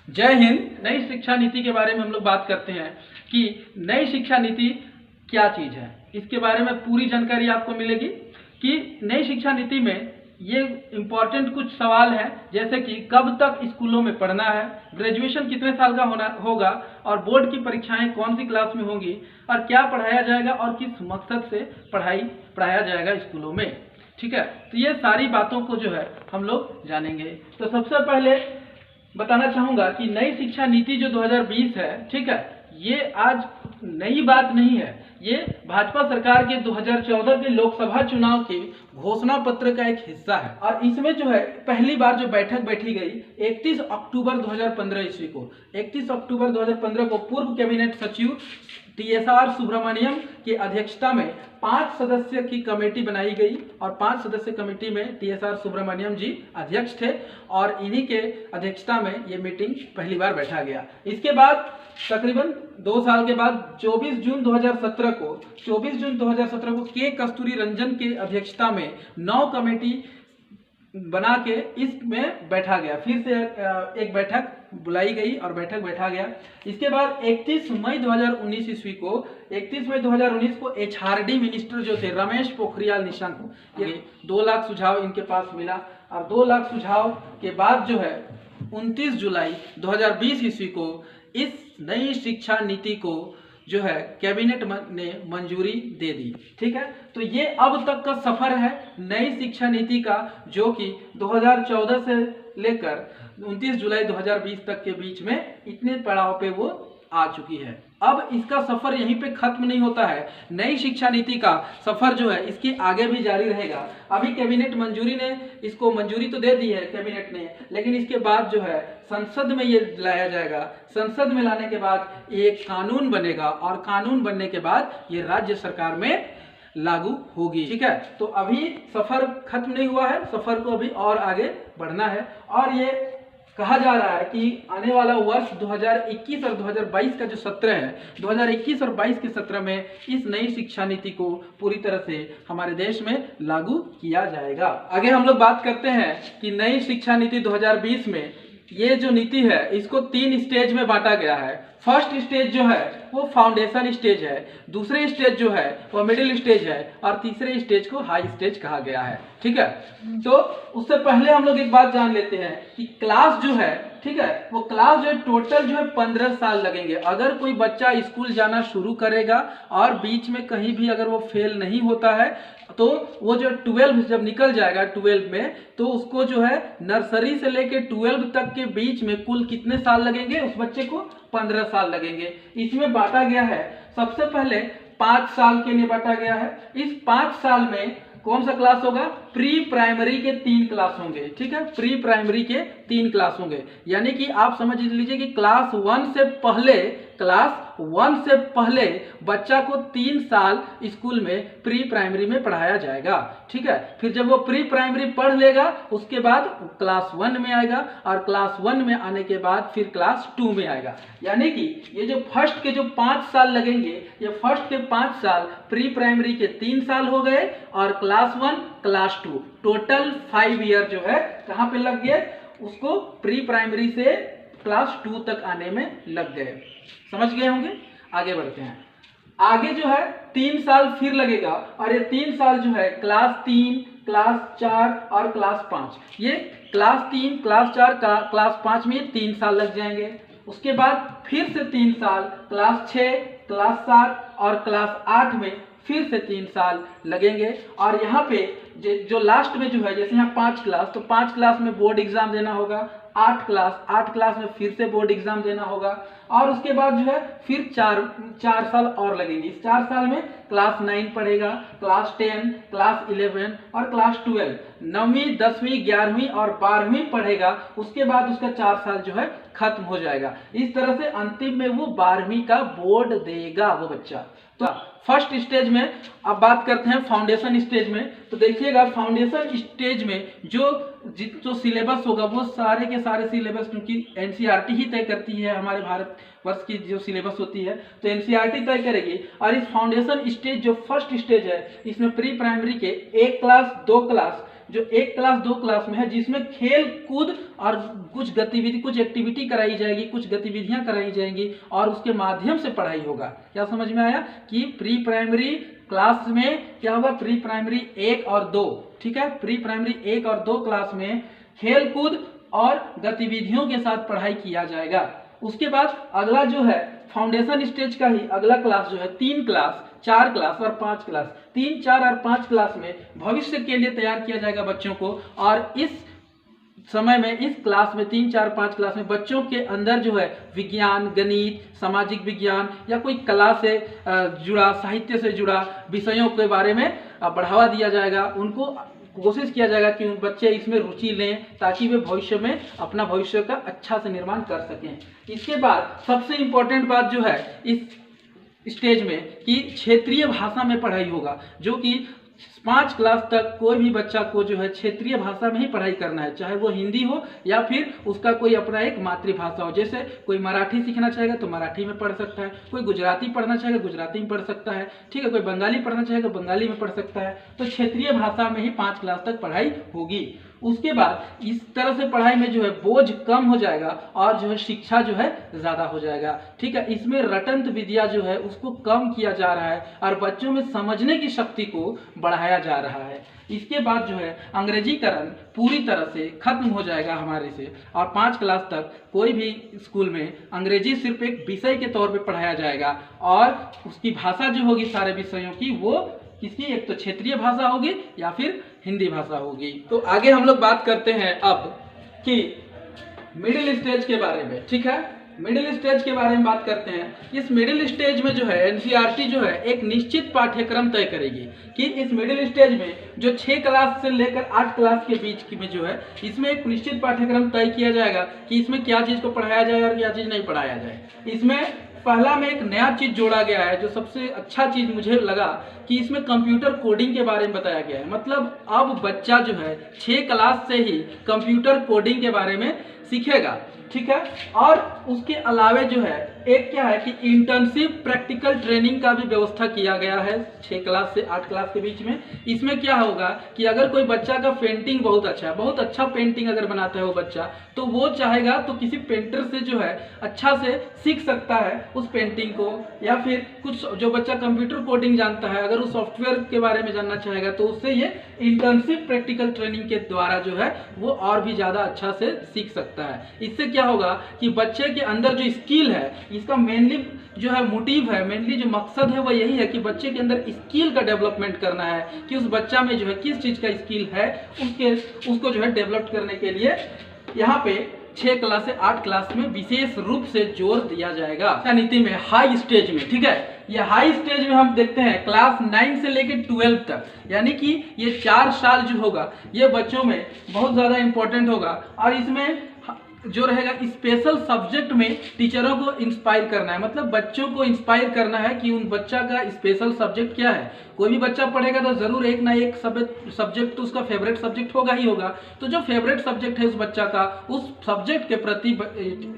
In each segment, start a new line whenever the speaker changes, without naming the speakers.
जय हिंद। नई शिक्षा नीति के बारे में हम लोग बात करते हैं कि नई शिक्षा नीति क्या चीज़ है। इसके बारे में पूरी जानकारी आपको मिलेगी कि नई शिक्षा नीति में ये इम्पोर्टेंट कुछ सवाल हैं, जैसे कि कब तक स्कूलों में पढ़ना है, ग्रेजुएशन कितने साल का होगा और बोर्ड की परीक्षाएं कौन सी क्लास में होंगी और क्या पढ़ाया जाएगा और किस मकसद से पढ़ाया जाएगा स्कूलों में। ठीक है, तो ये सारी बातों को जो है हम लोग जानेंगे। तो सबसे पहले बताना चाहूँगा कि नई शिक्षा नीति जो 2020 है, ठीक है, ये आज नई बात नहीं है। ये भाजपा सरकार के 2014 के लोकसभा चुनाव के घोषणा पत्र का एक हिस्सा है और इसमें जो है पहली बार जो बैठक बैठी गई 31 अक्टूबर 2015 ईस्वी को। 31 अक्टूबर 2015 को पूर्व कैबिनेट सचिव TSR सुब्रमण्यम की अध्यक्षता में 5 सदस्य की कमेटी बनाई गई और 5 सदस्य कमेटी में TSR सुब्रमण्यम जी अध्यक्ष थे और इन्हीं के अध्यक्षता में ये मीटिंग पहली बार बैठा गया। इसके बाद तकरीबन 2 साल के बाद 24 जून 2017 को के कस्तूरी रंजन के अध्यक्षता में 9 कमेटी बना के इसमें बैठा गया। फिर से एक बैठक बुलाई गई और बैठक बैठा गया। इसके बाद 31 मई 2019 ईस्वी को 31 मई 2019 को HRD मिनिस्टर जो थे रमेश पोखरियाल निशंक, ये 2 लाख सुझाव इनके पास मिला और 2 लाख सुझाव के बाद जो है 29 जुलाई 2020 ईस्वी को इस नई शिक्षा नीति को जो है कैबिनेट ने मंजूरी दे दी। ठीक है, तो ये अब तक का सफर है नई शिक्षा नीति का, जो कि 2014 से लेकर 29 जुलाई 2020 तक के बीच में इतने पड़ाव पे वो आ चुकी है। अब इसका सफर यहीं पे खत्म नहीं होता है। नई शिक्षा नीति का सफर जो है इसके आगे भी जारी रहेगा। अभी कैबिनेट इसको मंजूरी तो दे दी है कैबिनेट ने, लेकिन इसके बाद जो है संसद में ये लाया जाएगा। संसद में लाने के बाद एक कानून बनेगा और कानून बनने के बाद ये राज्य सरकार में लागू होगी। ठीक है, तो अभी सफर खत्म नहीं हुआ है, सफर को अभी और आगे बढ़ना है। और ये कहा जा रहा है कि आने वाला वर्ष 2021 और 2022 का जो सत्र है, 2021 और 22 के सत्र में इस नई शिक्षा नीति को पूरी तरह से हमारे देश में लागू किया जाएगा। आगे हम लोग बात करते हैं कि नई शिक्षा नीति 2020 में ये जो नीति है इसको 3 स्टेज में बांटा गया है। फर्स्ट स्टेज जो है वो फाउंडेशन स्टेज है, दूसरे स्टेज जो है वो मिडिल स्टेज है और तीसरे स्टेज को हाई स्टेज कहा गया है। ठीक है, तो उससे पहले हम लोग एक बात जान लेते हैं कि क्लास जो है, ठीक है, वो क्लास जो है टोटल जो है 15 साल लगेंगे। अगर कोई बच्चा स्कूल जाना शुरू करेगा और बीच में कहीं भी अगर वो फेल नहीं होता है तो वो जो 12 जब निकल जाएगा 12 में, तो उसको जो है नर्सरी से लेके 12 तक के बीच में कुल कितने साल लगेंगे उस बच्चे को? 15 साल लगेंगे। इसमें बांटा गया है सबसे पहले 5 साल के लिए बांटा गया है। इस 5 साल में कौन सा क्लास होगा? प्री प्राइमरी के 3 क्लास होंगे। ठीक है, प्री प्राइमरी के 3 क्लास होंगे, यानी कि आप समझ लीजिए कि क्लास 1 से पहले बच्चा को 3 साल स्कूल में प्री प्राइमरी में पढ़ाया जाएगा। ठीक है, फिर जब वो प्री प्राइमरी पढ़ लेगा उसके बाद क्लास 1 में आएगा और क्लास 1 में आने के बाद फिर क्लास 2 में आएगा। यानी कि ये जो फर्स्ट के जो 5 साल लगेंगे, ये फर्स्ट के 5 साल प्री प्राइमरी के 3 साल हो गए और क्लास 1 क्लास 2 टोटल 5 ईयर जो है कहाँ पे लग गए? उसको प्री प्राइमरी से क्लास 2 तक आने में लग गए। समझ गए होंगे? आगे बढ़ते हैं। आगे जो है 3 साल फिर लगेगा और ये 3 साल जो है क्लास 3, क्लास 4 और क्लास 5, ये क्लास 3, क्लास 4, क्लास 5 में 3 साल लग जाएंगे। उसके बाद फिर से 3 साल क्लास 6, क्लास 7 और क्लास 8 में फिर से 3 साल लगेंगे। और यहाँ पे जो लास्ट में जो है, जैसे यहाँ 5 क्लास, तो 5 क्लास में बोर्ड एग्जाम देना होगा। 8 क्लास में फिर से बोर्ड एग्जाम देना होगा और उसके बाद जो है फिर 4 साल और लगेंगे। इस 4 साल में क्लास 9 पढ़ेगा, क्लास 10, क्लास 11 और क्लास 12, 9वीं, 10वीं, 11वीं और 12वीं पढ़ेगा। उसके बाद उसका 4 साल जो है खत्म हो जाएगा। इस तरह से अंतिम में वो 12वीं का बोर्ड देगा वो बच्चा। तो फर्स्ट स्टेज में अब बात करते हैं फाउंडेशन स्टेज में। तो देखिएगा फाउंडेशन स्टेज में जो सिलेबस होगा वो सारे के सारे सिलेबस, क्योंकि NCERT ही तय करती है हमारे भारत वर्ष की जो सिलेबस होती है, तो NCERT तय करेगी। और इस फाउंडेशन स्टेज जो फर्स्ट स्टेज है इसमें प्री प्राइमरी के 1 क्लास, 2 क्लास जो 1 क्लास 2 क्लास में है, जिसमें खेल कूद और कुछ गतिविधि, कुछ एक्टिविटी कराई जाएगी, कुछ गतिविधियां कराई जाएंगी और उसके माध्यम से पढ़ाई होगा। क्या समझ में आया कि प्री प्राइमरी क्लास में क्या होगा, प्री प्राइमरी 1 और 2, ठीक है, प्री प्राइमरी 1 और 2 क्लास में खेल कूद और गतिविधियों के साथ पढ़ाई किया जाएगा। उसके बाद अगला जो है फाउंडेशन स्टेज का ही अगला क्लास जो है 3 क्लास, 4 क्लास और 5 क्लास, 3, 4 और 5 क्लास में भविष्य के लिए तैयार किया जाएगा बच्चों को। और इस समय में, इस क्लास में 3, 4, 5 क्लास में बच्चों के अंदर जो है विज्ञान, गणित, सामाजिक विज्ञान या कोई कला से जुड़ा, साहित्य से जुड़ा विषयों के बारे में बढ़ावा दिया जाएगा। उनको कोशिश किया जाएगा कि उन बच्चे इसमें रुचि लें ताकि वे भविष्य में अपना भविष्य का अच्छा से निर्माण कर सकें। इसके बाद सबसे इम्पोर्टेंट बात जो है इस स्टेज में कि क्षेत्रीय भाषा में पढ़ाई होगा, जो कि 5 क्लास तक कोई भी बच्चा को जो है क्षेत्रीय भाषा में ही पढ़ाई करना है, चाहे वो हिंदी हो या फिर उसका कोई अपना एक मातृभाषा हो। जैसे कोई मराठी सीखना चाहेगा तो मराठी में पढ़ सकता है, कोई गुजराती पढ़ना चाहेगा गुजराती में पढ़ सकता है, ठीक है, कोई बंगाली पढ़ना चाहेगा बंगाली में पढ़ सकता है। तो क्षेत्रीय भाषा में ही 5 क्लास तक पढ़ाई होगी। उसके बाद इस तरह से पढ़ाई में जो है बोझ कम हो जाएगा और जो है शिक्षा जो है ज्यादा हो जाएगा, ठीक है। इसमें रटंत विद्या जो है उसको कम किया जा रहा है और बच्चों में समझने की शक्ति को बढ़ाया जा रहा है। इसके बाद जो है अंग्रेजीकरण पूरी तरह से खत्म हो जाएगा हमारे से, और 5 क्लास तक कोई भी स्कूल में अंग्रेजी सिर्फ एक विषय के तौर पे पढ़ाया जाएगा और उसकी भाषा जो होगी सारे विषयों की वो किसकी, एक तो क्षेत्रीय भाषा होगी या फिर हिंदी भाषा होगी। तो आगे हम लोग बात करते हैं अब कि मिडिल स्टेज के बारे में, ठीक है। मिडिल स्टेज के बारे में बात करते हैं। इस मिडिल स्टेज में जो है एनसीईआरटी जो है एक निश्चित पाठ्यक्रम तय करेगी कि इस मिडिल स्टेज में जो 6 क्लास से लेकर 8 क्लास के बीच में जो है इसमें एक निश्चित पाठ्यक्रम तय किया जाएगा कि इसमें क्या चीज को पढ़ाया जाए और क्या चीज नहीं पढ़ाया जाए। इसमें पहला में एक नया चीज जोड़ा गया है, जो सबसे अच्छा चीज मुझे लगा कि इसमें कंप्यूटर कोडिंग के बारे में बताया गया है। मतलब अब बच्चा जो है 6 क्लास से ही कंप्यूटर कोडिंग के बारे में सीखेगा, ठीक है। और उसके अलावे जो है एक क्या है कि इंटर्नशिप प्रैक्टिकल ट्रेनिंग का भी व्यवस्था किया गया है 6 क्लास से 8 क्लास के बीच में। इसमें क्या होगा कि अगर कोई बच्चा का पेंटिंग बहुत अच्छा है, बहुत अच्छा पेंटिंग अगर बनाता है वो बच्चा, तो वो चाहेगा तो किसी पेंटर से जो है अच्छा से सीख सकता है उस पेंटिंग को, या फिर कुछ जो बच्चा कंप्यूटर कोडिंग जानता है अगर वो सॉफ्टवेयर के बारे में जानना चाहेगा तो उससे ये इंटर्नशिप प्रैक्टिकल ट्रेनिंग के द्वारा जो है वो और भी ज्यादा अच्छा से सीख सकता है। इससे क्या होगा कि बच्चे के अंदर जो स्किल है, इसका मेनली जो है मोटिव है, मेनली जो मकसद है वो यही है कि बच्चे के अंदर स्किल का डेवलपमेंट करना है कि उस बच्चा में जो है किस चीज का स्किल है उसको जो है डेवलप करने के लिए यहाँ पे 6 क्लास से 8 क्लास में विशेष रूप से जोर दिया जाएगा। शिक्षा नीति में हाई स्टेज में, ठीक है, ये हाई स्टेज में हम देखते हैं क्लास 9 से लेकर 12 तक, यानी कि ये 4 साल जो होगा ये बच्चों में बहुत ज्यादा इंपॉर्टेंट होगा। और इसमें जो रहेगा स्पेशल सब्जेक्ट में टीचरों को इंस्पायर करना है, मतलब बच्चों को इंस्पायर करना है कि उन बच्चा का स्पेशल सब्जेक्ट क्या है। कोई भी बच्चा पढ़ेगा तो जरूर एक ना एक सब्जेक्ट तो उसका फेवरेट सब्जेक्ट होगा ही होगा। तो जो फेवरेट सब्जेक्ट है उस बच्चा का, उस सब्जेक्ट के प्रति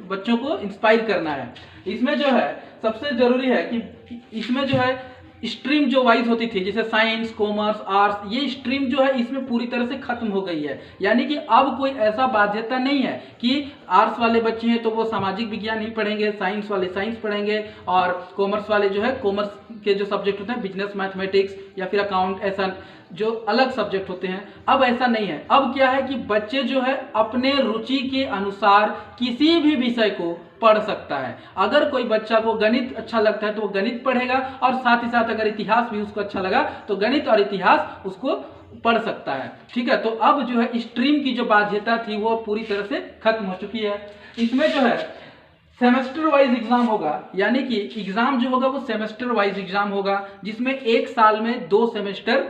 बच्चों को इंस्पायर करना है। इसमें जो है सबसे जरूरी है कि इसमें जो है स्ट्रीम जो वाइज होती थी, जैसे साइंस, कॉमर्स, आर्ट्स, ये स्ट्रीम जो है इसमें पूरी तरह से खत्म हो गई है। यानी कि अब कोई ऐसा बाध्यता नहीं है कि आर्ट्स वाले बच्चे हैं तो वो सामाजिक विज्ञान ही पढ़ेंगे, साइंस वाले साइंस पढ़ेंगे और कॉमर्स वाले जो है कॉमर्स के जो सब्जेक्ट होते हैं बिजनेस, मैथमेटिक्स या फिर अकाउंट, ऐसा जो अलग सब्जेक्ट होते हैं, अब ऐसा नहीं है। अब क्या है कि बच्चे जो है अपने रुचि के अनुसार किसी भी विषय को पढ़ सकता है। अगर कोई बच्चा को गणित अच्छा लगता है तो वो गणित पढ़ेगा, और साथ ही साथ अगर इतिहास भी उसको अच्छा लगा तो गणित और इतिहास उसको पढ़ सकता है, ठीक है। तो अब जो है स्ट्रीम की जो बाध्यता थी वो पूरी तरह से खत्म हो चुकी है। इसमें जो है सेमेस्टर वाइज एग्जाम होगा, यानी कि एग्जाम जो होगा वो सेमेस्टर वाइज एग्जाम होगा, जिसमें 1 साल में 2 सेमेस्टर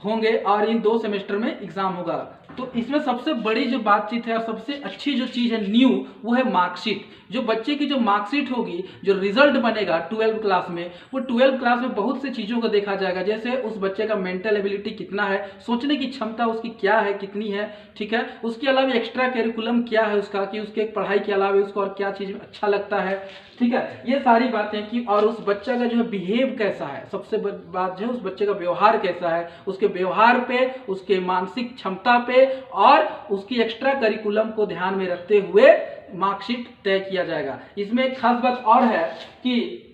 होंगे और इन 2 सेमेस्टर में एग्जाम होगा। तो इसमें सबसे बड़ी जो बातचीत है और सबसे अच्छी जो चीज़ है न्यू, वो है मार्कशीट। जो बच्चे की जो मार्कशीट होगी, जो रिजल्ट बनेगा 12th क्लास में, वो 12th क्लास में बहुत सी चीज़ों को देखा जाएगा, जैसे उस बच्चे का मेंटल एबिलिटी कितना है, सोचने की क्षमता उसकी क्या है, कितनी है, ठीक है। उसके अलावा एक्स्ट्रा करिकुलम क्या है उसका, कि उसके पढ़ाई के अलावा उसको और क्या चीज़ अच्छा लगता है, ठीक है। ये सारी बातें कि और उस बच्चा का जो है बिहेव कैसा है, सबसे बड़ी बात जो है उस बच्चे का व्यवहार कैसा है, उसके व्यवहार पे, उसके मानसिक क्षमता पे और उसकी एक्स्ट्रा करिकुलम को ध्यान में रखते हुए मार्कशीट तय किया जाएगा। इसमें एक खास बात और है कि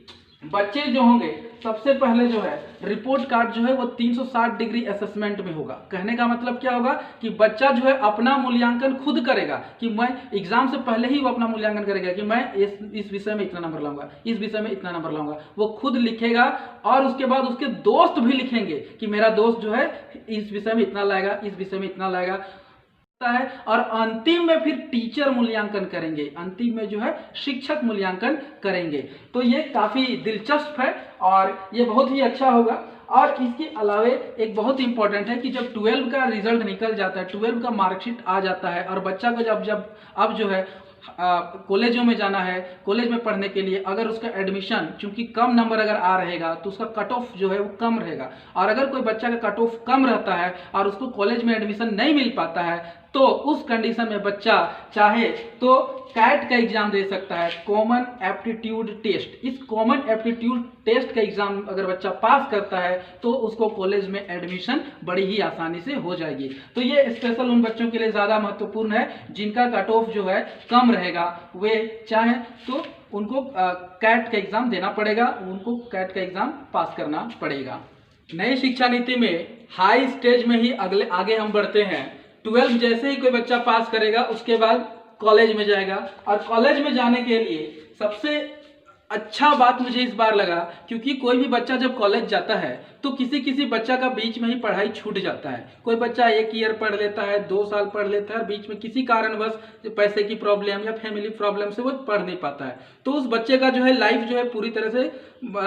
बच्चे जो होंगे, सबसे पहले जो है रिपोर्ट कार्ड जो है वो 360 डिग्री असेसमेंट में होगा। कहने का मतलब क्या होगा कि बच्चा जो है अपना मूल्यांकन खुद करेगा, कि मैं एग्जाम से पहले ही वो अपना मूल्यांकन करेगा कि मैं इस विषय में इतना नंबर लाऊंगा, इस विषय में इतना नंबर लाऊंगा, वो खुद लिखेगा। और उसके बाद उसके दोस्त भी लिखेंगे कि मेरा दोस्त जो है इस विषय में इतना लाएगा, इस विषय में इतना लाएगा है। और अंतिम में फिर टीचर मूल्यांकन करेंगे, अंतिम में जो है शिक्षक मूल्यांकन करेंगे। तो ये काफी दिलचस्प है और ये बहुत ही अच्छा होगा। और इसके अलावे एक बहुत इंपॉर्टेंट है कि जब 12 का रिजल्ट निकल जाता है, 12 का मार्कशीट आ जाता है और बच्चा को जब अब जो है कॉलेजों में जाना है, कॉलेज में पढ़ने के लिए, अगर उसका एडमिशन चूंकि कम नंबर अगर आ रहेगा तो उसका कट ऑफ जो है वो कम रहेगा। और अगर कोई बच्चा का कट ऑफ कम रहता है और उसको कॉलेज में एडमिशन नहीं मिल पाता है, तो उस कंडीशन में बच्चा चाहे तो कैट का एग्जाम दे सकता है, कॉमन एप्टीट्यूड टेस्ट। इस कॉमन एप्टीट्यूड टेस्ट का एग्जाम अगर बच्चा पास करता है तो उसको कॉलेज में एडमिशन बड़ी ही आसानी से हो जाएगी। तो ये स्पेशल उन बच्चों के लिए ज्यादा महत्वपूर्ण है जिनका कट ऑफ जो है कम रहेगा, वे चाहे तो उनको कैट का एग्जाम देना पड़ेगा, उनको कैट का एग्जाम पास करना पड़ेगा। नई शिक्षा नीति में हाई स्टेज में ही आगे हम बढ़ते हैं। 12 जैसे ही कोई बच्चा पास करेगा उसके बाद कॉलेज में जाएगा। और कॉलेज में जाने के लिए सबसे अच्छा बात मुझे इस बार लगा, क्योंकि कोई भी बच्चा जब कॉलेज जाता है तो किसी बच्चा का बीच में ही पढ़ाई छूट जाता है। कोई बच्चा 1 ईयर पढ़ लेता है, 2 साल पढ़ लेता है, बीच में किसी कारणवश पैसे की प्रॉब्लम या फैमिली प्रॉब्लम से वो पढ़ नहीं पाता है, तो उस बच्चे का जो है लाइफ जो है पूरी तरह से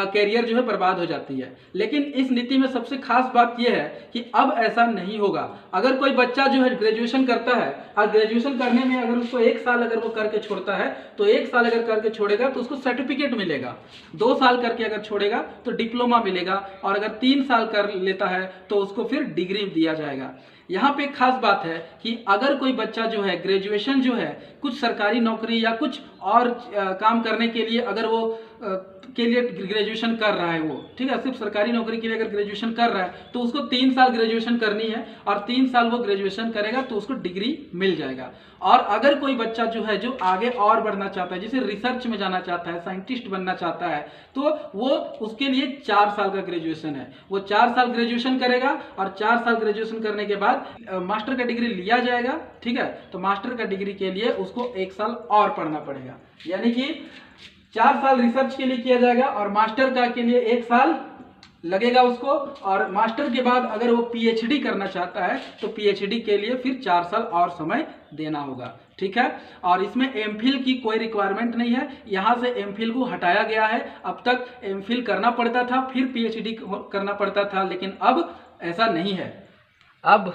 कैरियर जो है बर्बाद हो जाती है। लेकिन इस नीति में सबसे खास बात यह है कि अब ऐसा नहीं होगा। अगर कोई बच्चा जो है ग्रेजुएशन करता है और ग्रेजुएशन करने में अगर उसको 1 साल अगर वो करके छोड़ता है, तो 1 साल अगर करके छोड़ेगा तो उसको सर्टिफिकेट मिलेगा, 2 साल करके अगर छोड़ेगा तो डिप्लोमा मिलेगा, और अगर 3 साल कर लेता है तो उसको फिर डिग्री दिया जाएगा। यहाँ पे एक खास बात है कि अगर कोई बच्चा जो है ग्रेजुएशन जो है कुछ सरकारी नौकरी या कुछ और काम करने के लिए अगर वो के लिए ग्रेजुएशन कर रहा है, वो ठीक है, सिर्फ सरकारी नौकरी के लिए अगर ग्रेजुएशन कर रहा है तो उसको 3 साल ग्रेजुएशन करनी है और 3 साल वो ग्रेजुएशन करेगा तो उसको डिग्री मिल जाएगा। और अगर कोई बच्चा जो है जो आगे और बढ़ना चाहता है, जैसे रिसर्च में जाना चाहता है, साइंटिस्ट बनना चाहता है, तो वो उसके लिए 4 साल का ग्रेजुएशन है, वो 4 साल ग्रेजुएशन करेगा और 4 साल ग्रेजुएशन करने के बाद मास्टर का डिग्री लिया जाएगा, ठीक है। तो मास्टर का डिग्री के लिए उसको 1 साल और पढ़ना पड़ेगा, यानी कि 4 साल रिसर्च के लिए किया जाएगा और मास्टर का के लिए 1 साल लगेगा उसको। और मास्टर के बाद अगर वो पीएचडी करना चाहता है तो पीएचडी के लिए फिर 4 साल और समय देना होगा, ठीक है। और इसमें एमफिल की कोई रिक्वायरमेंट नहीं है, यहाँ से एमफिल को हटाया गया है। अब तक एमफिल करना पड़ता था फिर पीएचडी करना पड़ता था, लेकिन अब ऐसा नहीं है। अब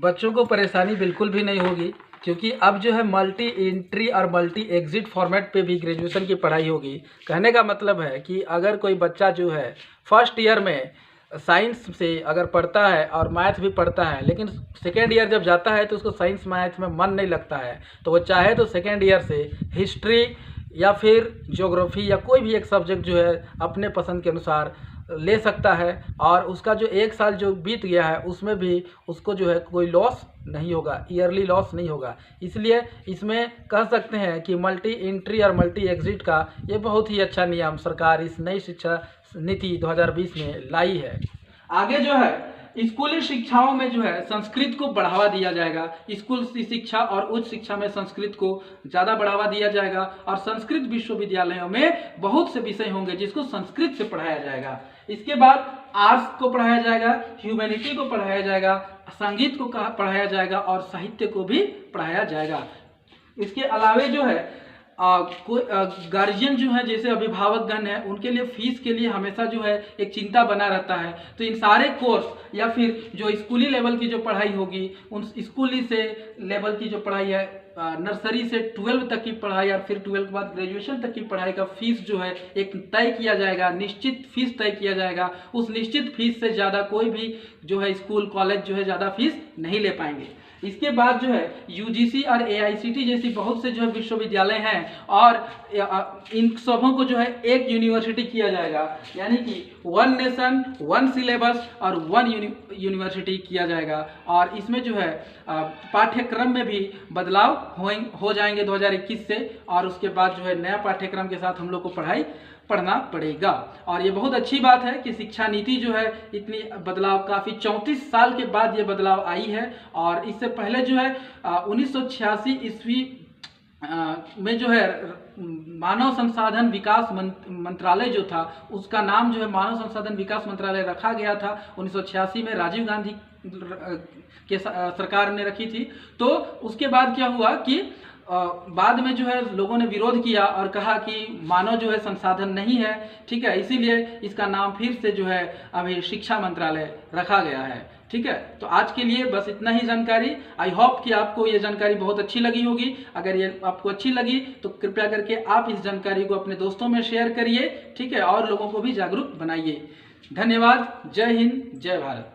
बच्चों को परेशानी बिल्कुल भी नहीं होगी, क्योंकि अब जो है मल्टी एंट्री और मल्टी एग्जिट फॉर्मेट पे भी ग्रेजुएशन की पढ़ाई होगी। कहने का मतलब है कि अगर कोई बच्चा जो है फर्स्ट ईयर में साइंस से अगर पढ़ता है और मैथ भी पढ़ता है, लेकिन सेकेंड ईयर जब जाता है तो उसको साइंस मैथ में मन नहीं लगता है, तो वो चाहे तो सेकेंड ईयर से हिस्ट्री या फिर ज्योग्राफी या कोई भी एक सब्जेक्ट जो है अपने पसंद के अनुसार ले सकता है। और उसका जो 1 साल जो बीत गया है उसमें भी उसको जो है कोई लॉस नहीं होगा, ईयरली लॉस नहीं होगा। इसलिए इसमें कह सकते हैं कि मल्टी एंट्री और मल्टी एग्जिट का ये बहुत ही अच्छा नियम सरकार इस नई शिक्षा नीति 2020 में लाई है। आगे जो है स्कूली शिक्षाओं में जो है संस्कृत को बढ़ावा दिया जाएगा। स्कूल की शिक्षा और उच्च शिक्षा में संस्कृत को ज़्यादा बढ़ावा दिया जाएगा और संस्कृत विश्वविद्यालयों में बहुत से विषय होंगे जिसको संस्कृत से पढ़ाया जाएगा। इसके बाद आर्ट्स को पढ़ाया जाएगा, ह्यूमैनिटी को पढ़ाया जाएगा, संगीत को पढ़ाया जाएगा और साहित्य को भी पढ़ाया जाएगा। इसके अलावे जो है कोई गार्जियन जो है, जैसे अभिभावकगण है, उनके लिए फीस के लिए हमेशा जो है एक चिंता बना रहता है। तो इन सारे कोर्स या फिर जो स्कूली लेवल की जो पढ़ाई होगी, उन स्कूली से लेवल की जो पढ़ाई है, नर्सरी से 12 तक की पढ़ाई और फिर 12 के बाद ग्रेजुएशन तक की पढ़ाई का फीस जो है एक तय किया जाएगा, निश्चित फीस तय किया जाएगा। उस निश्चित फीस से ज़्यादा कोई भी जो है स्कूल कॉलेज जो है ज़्यादा फीस नहीं ले पाएंगे। इसके बाद जो है यूजीसी और एआईसीटी जैसी बहुत से जो है विश्वविद्यालय हैं, और इन सबों को जो है एक यूनिवर्सिटी किया जाएगा, यानी कि वन नेशन वन सिलेबस और वन यूनिवर्सिटी किया जाएगा। और इसमें जो है पाठ्यक्रम में भी बदलाव हो जाएंगे 2021 से, और उसके बाद जो है नया पाठ्यक्रम के साथ हम लोग को पढ़ना पड़ेगा। और ये बहुत अच्छी बात है कि शिक्षा नीति जो है इतनी बदलाव, काफ़ी 34 साल के बाद ये बदलाव आई है। और इससे पहले जो है 1986 ईस्वी में जो है मानव संसाधन विकास मंत्रालय जो था, उसका नाम जो है मानव संसाधन विकास मंत्रालय रखा गया था। 1986 में राजीव गांधी के सरकार ने रखी थी। तो उसके बाद क्या हुआ कि बाद में जो है लोगों ने विरोध किया और कहा कि मानव जो है संसाधन नहीं है, ठीक है, इसीलिए इसका नाम फिर से जो है अभी शिक्षा मंत्रालय रखा गया है। ठीक है, तो आज के लिए बस इतना ही जानकारी। आई होप कि आपको ये जानकारी बहुत अच्छी लगी होगी। अगर ये आपको अच्छी लगी तो कृपया करके आप इस जानकारी को अपने दोस्तों में शेयर करिए, ठीक है, और लोगों को भी जागरूक बनाइए। धन्यवाद। जय हिंद, जय भारत।